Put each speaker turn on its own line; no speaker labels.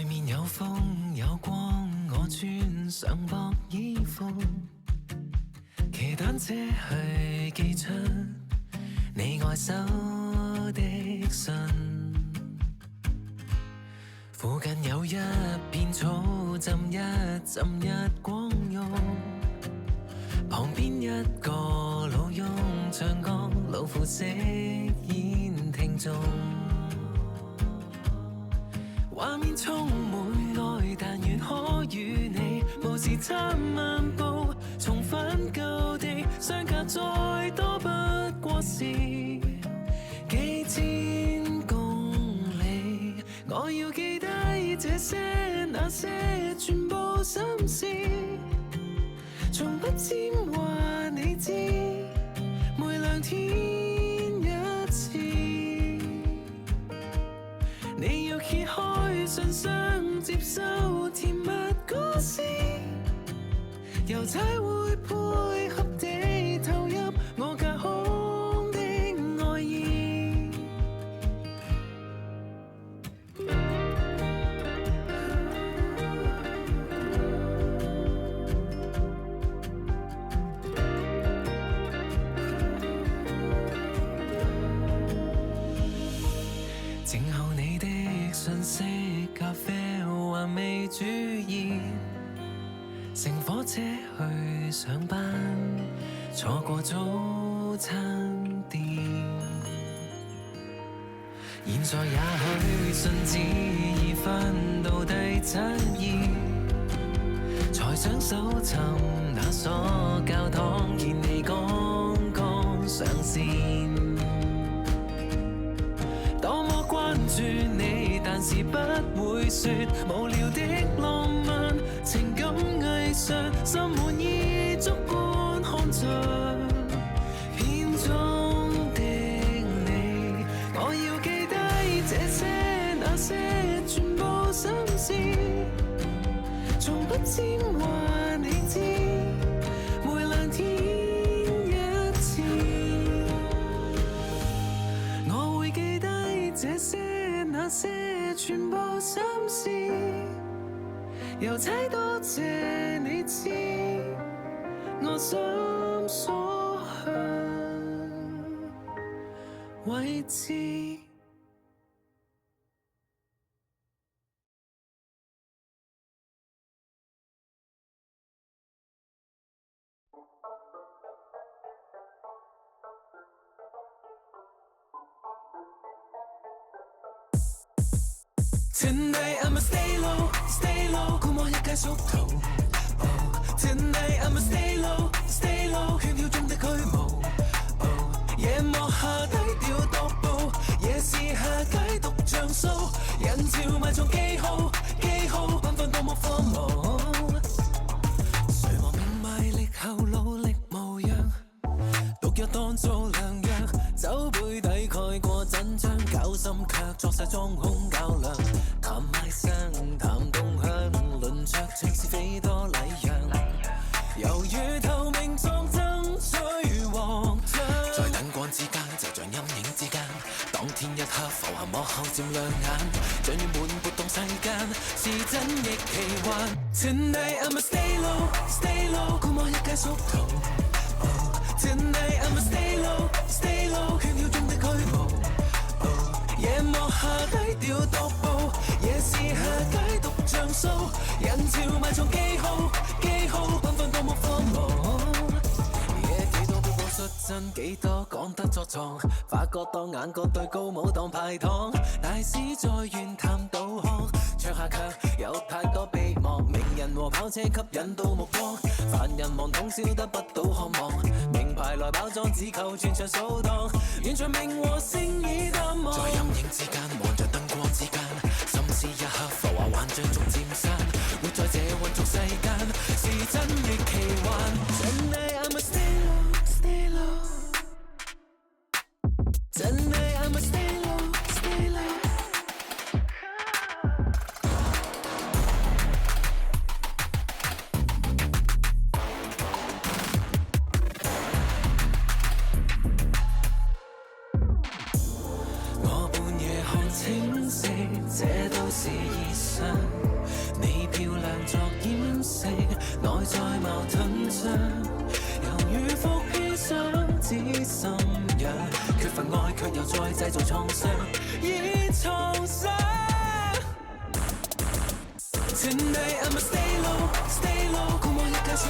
面有風有光，我穿上薄衣服，騎單車去寄出你愛收的信。附近有一片草，浸一浸日光浴，旁邊一個老翁唱歌，老婦飾演聽眾。畫面充滿愛，但願可與你無時差漫步，重返舊地，相隔再多不過是幾千公里。我要記低這些那些全部心事，從不尖話你知，每兩天一次。你要揭開信箱，接收甜蜜故事，郵差會配合地投入我隔空的愛意。靜候你的訊息，咖啡還未煮熱，乘火車去上班，錯過早餐店。現在也許信紙已分到第7頁，才想搜尋那所教堂，見你剛剛上線。多麼關注你，但是不會說無聊的浪漫情感藝術，心滿意足觀看着片中的你。我要記低這些那些全部心事，從不尖話你知，每兩天一次。我會記低這些那些全部心事，郵差多謝你知我心所向位置。Tonight I'ma stay low, stay low， 估摸一街縮圖。Tonight I'ma stay low, stay low， 圈跳中的虛無。夜幕下低調踱步，夜市下街獨像數，人潮埋藏記號，記號繽紛多麼荒謬。誰望明賣力後努力模樣，毒藥當做良藥，酒杯抵蓋過緊張，搞心卻作晒裝空較量。談賣聲，談動向，輪着情是非多禮讓，猶如透明狀爭取王章。在燈光之間，就像陰影之間，當天一刻浮下幕後漸亮眼，像願滿撥動世間，是真亦奇幻。Tonight I'ma stay low, stay low， 估摸一街縮圖。Tonight I'ma stay low, stay low， 圈跳中的虛無。夜幕下低調踱步，夜市下街獨像數，人潮埋藏記號，記號繽紛多麼荒謬。幾多標榜率真，幾多講得作狀，發覺當眼角對高帽當排檔，大師在願談導航，桌下卻有太多秘密，名人和跑車吸引到目光，凡人忙通宵得不到渴望，名牌來包裝只求全場掃蕩，完場名和姓已淡忘。在陰影之間望着燈光之間，心思一刻浮華幻象逐漸散，活在這混濁世間，是真亦奇幻。Tonight I'ma stay low, stay low， Tonight I'ma stay low, stay low。我半夜看車矛盾着，猶如伏羲雙子心癢，缺乏愛卻又再製造創傷，已創傷。Tonight I'ma stay low，狂妄一加速